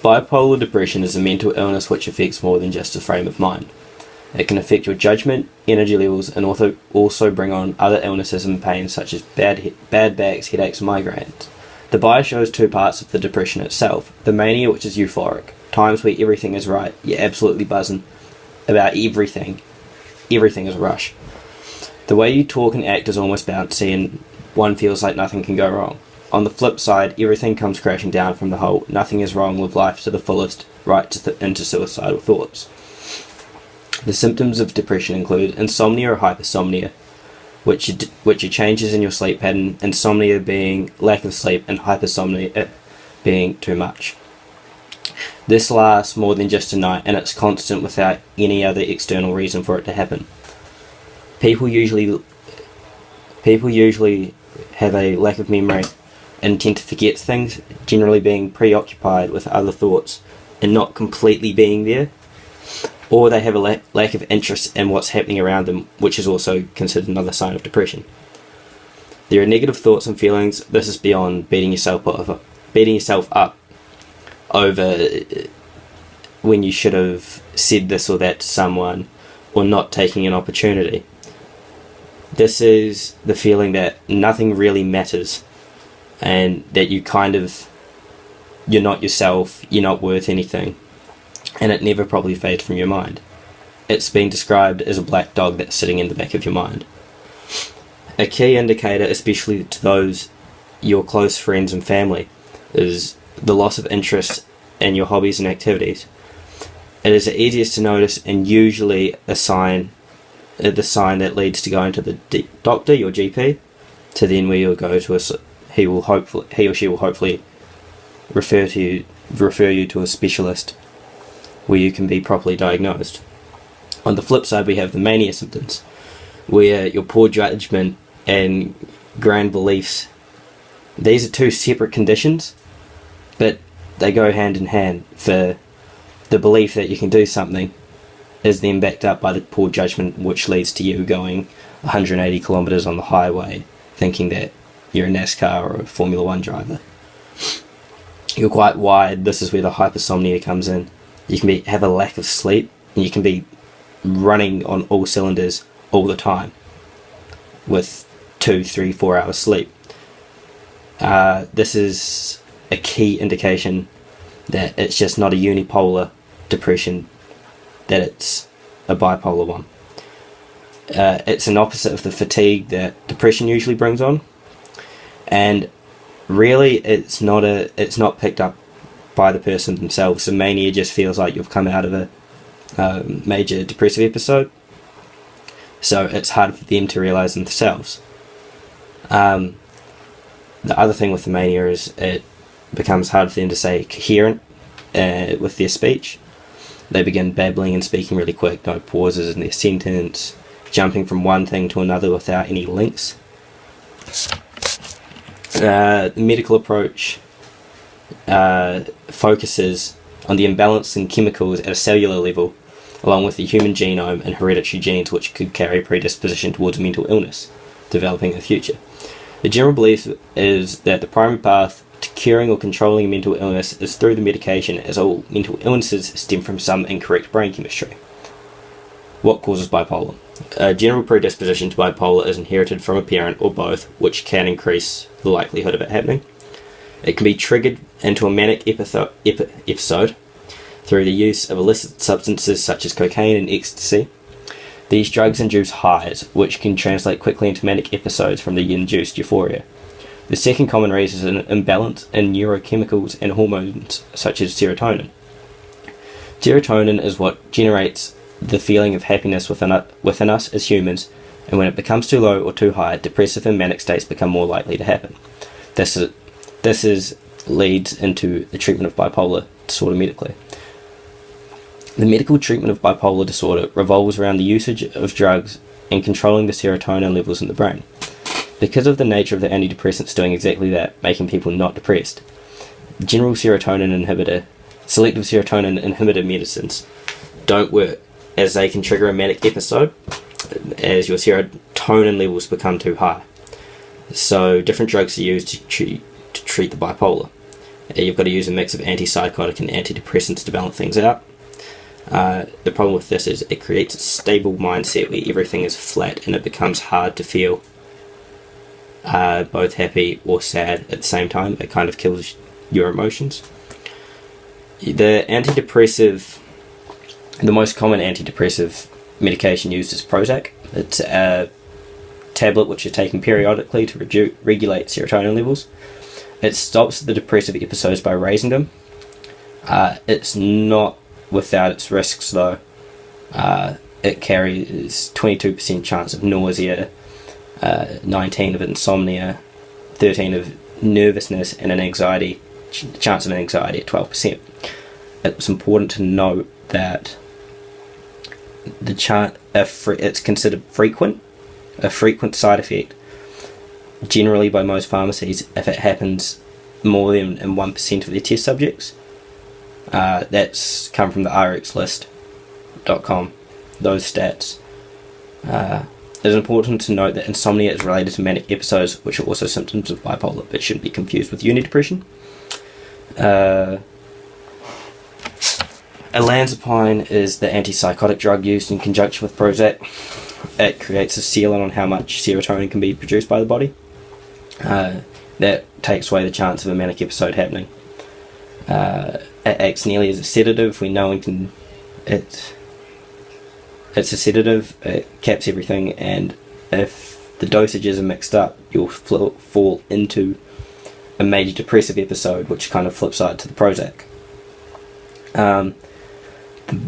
Bipolar depression is a mental illness which affects more than just a frame of mind. It can affect your judgment, energy levels, and also bring on other illnesses and pains such as bad backs, headaches, and migraines. The bio shows two parts of the depression itself. The mania, which is euphoric, times where everything is right, you're absolutely buzzing about everything. Everything is a rush. The way you talk and act is almost bouncy and one feels like nothing can go wrong. On the flip side, everything comes crashing down from the whole nothing is wrong with life to the fullest, right into suicidal thoughts. The symptoms of depression include insomnia or hypersomnia, which are changes in your sleep pattern, insomnia being lack of sleep and hypersomnia being too much. This lasts more than just a night and it's constant without any other external reason for it to happen. People usually have a lack of memory and tend to forget things, generally being preoccupied with other thoughts and not completely being there. Or they have a lack of interest in what's happening around them, which is also considered another sign of depression. There are negative thoughts and feelings. This is beyond beating yourself up over when you should have said this or that to someone, or not taking an opportunity. This is the feeling that nothing really matters, and that you're not yourself, you're not worth anything. And it never probably fades from your mind. It's been described as a black dog that's sitting in the back of your mind. A key indicator, especially to those your close friends and family, is the loss of interest in your hobbies and activities. It is the easiest to notice and usually the sign that leads to going to the doctor, your GP, to then where you'll go to he or she will hopefully refer you to a specialist where you can be properly diagnosed. On the flip side, we have the mania symptoms, where your poor judgment and grand beliefs, these are two separate conditions, but they go hand in hand. For the belief that you can do something is then backed up by the poor judgment, which leads to you going 180 kilometers on the highway thinking that you're a NASCAR or a Formula 1 driver. You're quite wired. This is where the hypersomnia comes in. You can have a lack of sleep, and you can be running on all cylinders all the time with 2, 3, 4 hours sleep. This is a key indication that it's just not a unipolar depression, that it's a bipolar one. It's an opposite of the fatigue that depression usually brings on, and really it's not picked up by the person themselves. The mania just feels like you've come out of a major depressive episode, so it's hard for them to realise themselves. The other thing with the mania is it becomes hard for them to stay coherent with their speech. They begin babbling and speaking really quick, no pauses in their sentence, jumping from one thing to another without any links. The medical approach focuses on the imbalance in chemicals at a cellular level, along with the human genome and hereditary genes which could carry predisposition towards mental illness developing in the future. The general belief is that the primary path to curing or controlling mental illness is through the medication, as all mental illnesses stem from some incorrect brain chemistry. What causes bipolar? A general predisposition to bipolar is inherited from a parent or both, which can increase the likelihood of it happening. It can be triggered into a manic episode through the use of illicit substances such as cocaine and ecstasy. These drugs induce highs, which can translate quickly into manic episodes from the induced euphoria. The second common reason is an imbalance in neurochemicals and hormones such as serotonin. Serotonin is what generates the feeling of happiness within us as humans, and when it becomes too low or too high, depressive and manic states become more likely to happen. This leads into the treatment of bipolar disorder medically. The medical treatment of bipolar disorder revolves around the usage of drugs and controlling the serotonin levels in the brain. Because of the nature of the antidepressants doing exactly that, making people not depressed, selective serotonin inhibitor medicines don't work, as they can trigger a manic episode as your serotonin levels become too high. So different drugs are used to treat the bipolar. You've got to use a mix of antipsychotic and antidepressants to balance things out. The problem with this is it creates a stable mindset where everything is flat and it becomes hard to feel both happy or sad at the same time. It kind of kills your emotions. The most common antidepressive medication used is Prozac. It's a tablet which is taken periodically to regulate serotonin levels. It stops the depressive episodes by raising them. It's not without its risks though. It carries 22% chance of nausea, 19 of insomnia, 13 of nervousness, and chance of an anxiety at 12%. It's important to note that it's considered a frequent side effect, generally by most pharmacies, if it happens more than in 1% of their test subjects. That's come from the rxlist.com, those stats. It's important to note that insomnia is related to manic episodes, which are also symptoms of bipolar, but shouldn't be confused with unidepression. Olanzapine is the antipsychotic drug used in conjunction with Prozac. It creates a ceiling on how much serotonin can be produced by the body. That takes away the chance of a manic episode happening. It acts nearly as a sedative. We know it's a sedative. It caps everything, and if the dosages are mixed up, you'll fall into a major depressive episode, which kind of flips side to the Prozac.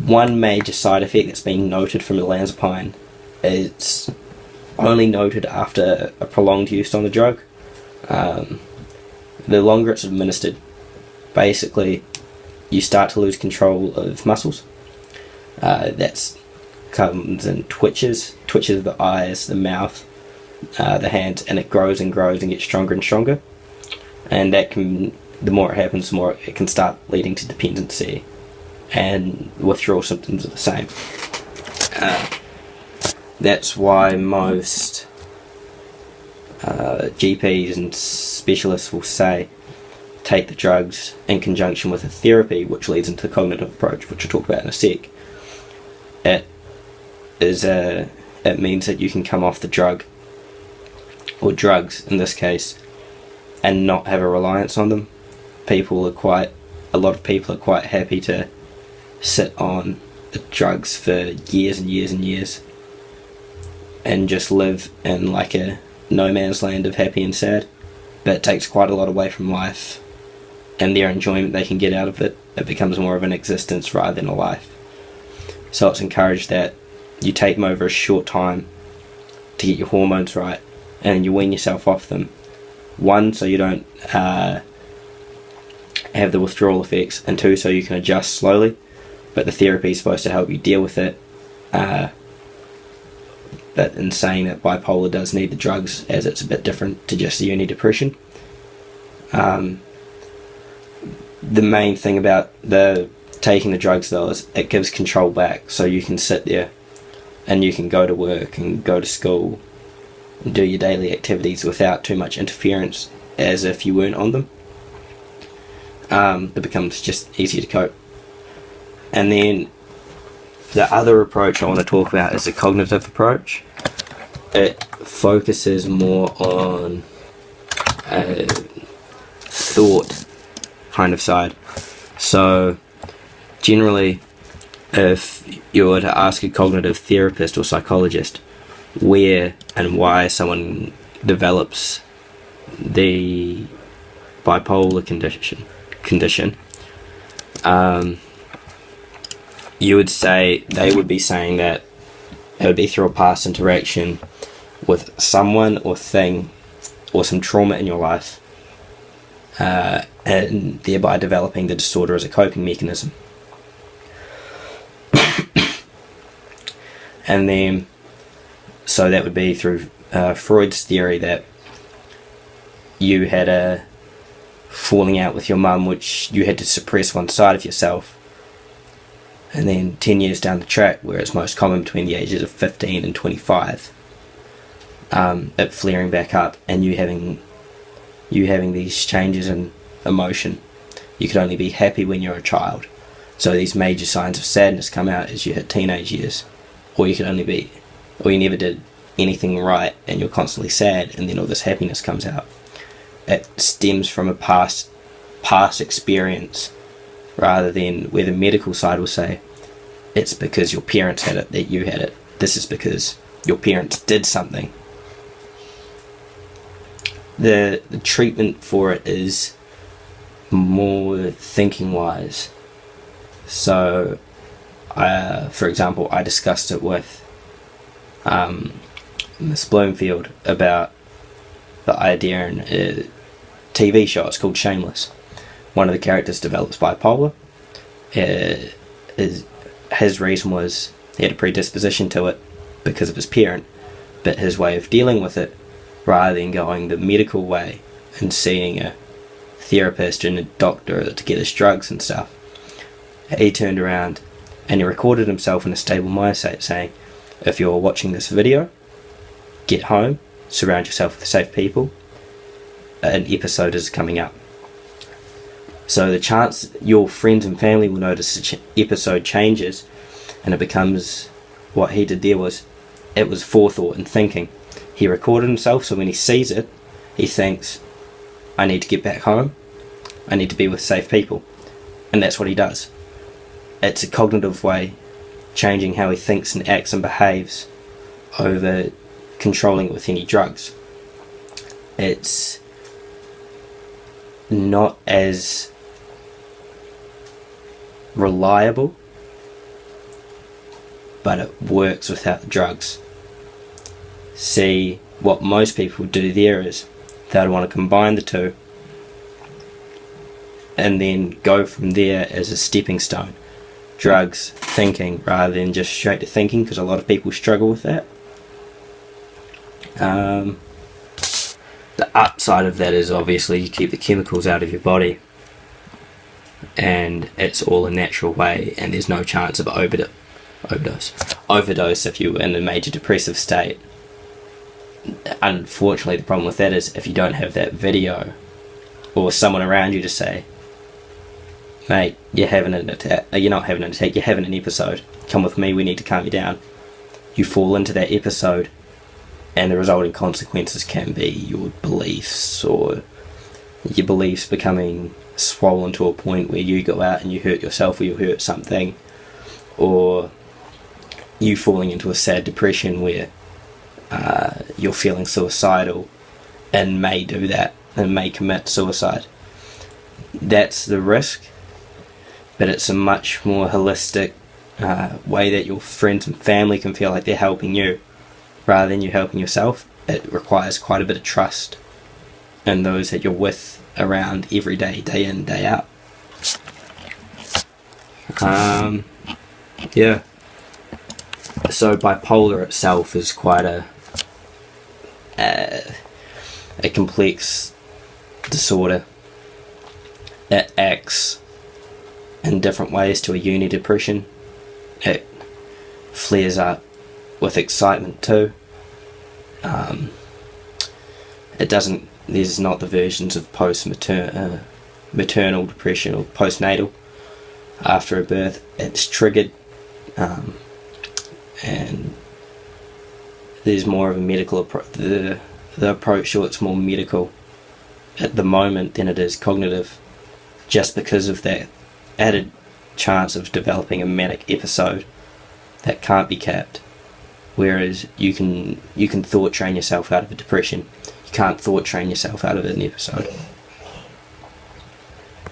One major side effect that's been noted from olanzapine is only noted after a prolonged use on the drug. The longer it's administered, basically you start to lose control of muscles. That comes in twitches of the eyes, the mouth, the hands, and it grows and grows and gets stronger and stronger. And the more it happens, the more it can start leading to dependency, and withdrawal symptoms are the same. That's why most GPs and specialists will say take the drugs in conjunction with a therapy, which leads into the cognitive approach, which we'll talk about in a sec. It means that you can come off the drug, or drugs in this case, and not have a reliance on them. A lot of people are quite happy to sit on the drugs for years and years and years and just live in like a no man's land of happy and sad. But it takes quite a lot away from life and their enjoyment they can get out of it. It becomes more of an existence rather than a life. So it's encouraged that you take them over a short time to get your hormones right, and you wean yourself off them. One, so you don't have the withdrawal effects, and two, so you can adjust slowly. But the therapy is supposed to help you deal with it. But in saying that, bipolar does need the drugs, as it's a bit different to just the unidepression. The main thing about taking the drugs though is it gives control back, so you can sit there and you can go to work and go to school and do your daily activities without too much interference, as if you weren't on them. It becomes just easier to cope. And then the other approach I want to talk about is the cognitive approach. It focuses more on a thought kind of side. So generally, if you were to ask a cognitive therapist or psychologist where and why someone develops the bipolar condition, you would say they would be saying that it would be through a past interaction with someone or thing or some trauma in your life, and thereby developing the disorder as a coping mechanism. And then, so that would be through Freud's theory that you had a falling out with your mum, which you had to suppress one side of yourself. And then 10 years down the track, where it's most common between the ages of 15 and 25, it flaring back up and you having these changes in emotion You could only be happy when you're a child. So these major signs of sadness come out as you hit teenage years. Or you never did anything right and you're constantly sad, and then all this happiness comes out. It stems from a past experience, rather than where the medical side will say, it's because your parents had it that you had it. This is because your parents did something. The treatment for it is more thinking wise. So, for example, I discussed it with Miss Bloomfield about the idea in a TV show. It's called Shameless. One of the characters develops bipolar. His reason was he had a predisposition to it because of his parent, but his way of dealing with it, rather than going the medical way and seeing a therapist and a doctor to get his drugs and stuff, he turned around and he recorded himself in a stable mindset saying, if you're watching this video, get home, surround yourself with safe people, an episode is coming up. So the chance your friends and family will notice the episode changes, and it becomes, what he did there was, it was forethought and thinking. He recorded himself, so when he sees it, he thinks, I need to get back home, I need to be with safe people. And that's what he does. It's a cognitive way, changing how he thinks and acts and behaves, over controlling it with any drugs. It's not as reliable, but it works without the drugs. See, what most people do there is they want to combine the two and then go from there as a stepping stone. Drugs, thinking, rather than just straight to thinking, because a lot of people struggle with that. The upside of that is obviously you keep the chemicals out of your body, and it's all a natural way, and there's no chance of overdose if you're in a major depressive state. Unfortunately, the problem with that is if you don't have that video or someone around you to say, mate, you're having an attack, you're not having an attack, you're having an episode, come with me, we need to calm you down. You fall into that episode, and the resulting consequences can be your beliefs, or your beliefs becoming swollen to a point where you go out and you hurt yourself, or you hurt something, or you falling into a sad depression where you're feeling suicidal and may do that and may commit suicide. That's the risk, but it's a much more holistic way that your friends and family can feel like they're helping you rather than you helping yourself. It requires quite a bit of trust in those that you're with around every day, day in, day out. Yeah. So bipolar itself is quite a complex disorder. It acts in different ways to a uni depression. It flares up with excitement too. There's not the versions of maternal depression or postnatal after a birth. It's triggered, and there's more of a medical approach. The approach to it's more medical at the moment than it is cognitive, just because of that added chance of developing a manic episode that can't be capped. Whereas you can thought train yourself out of a depression. You can't thought train yourself out of an episode.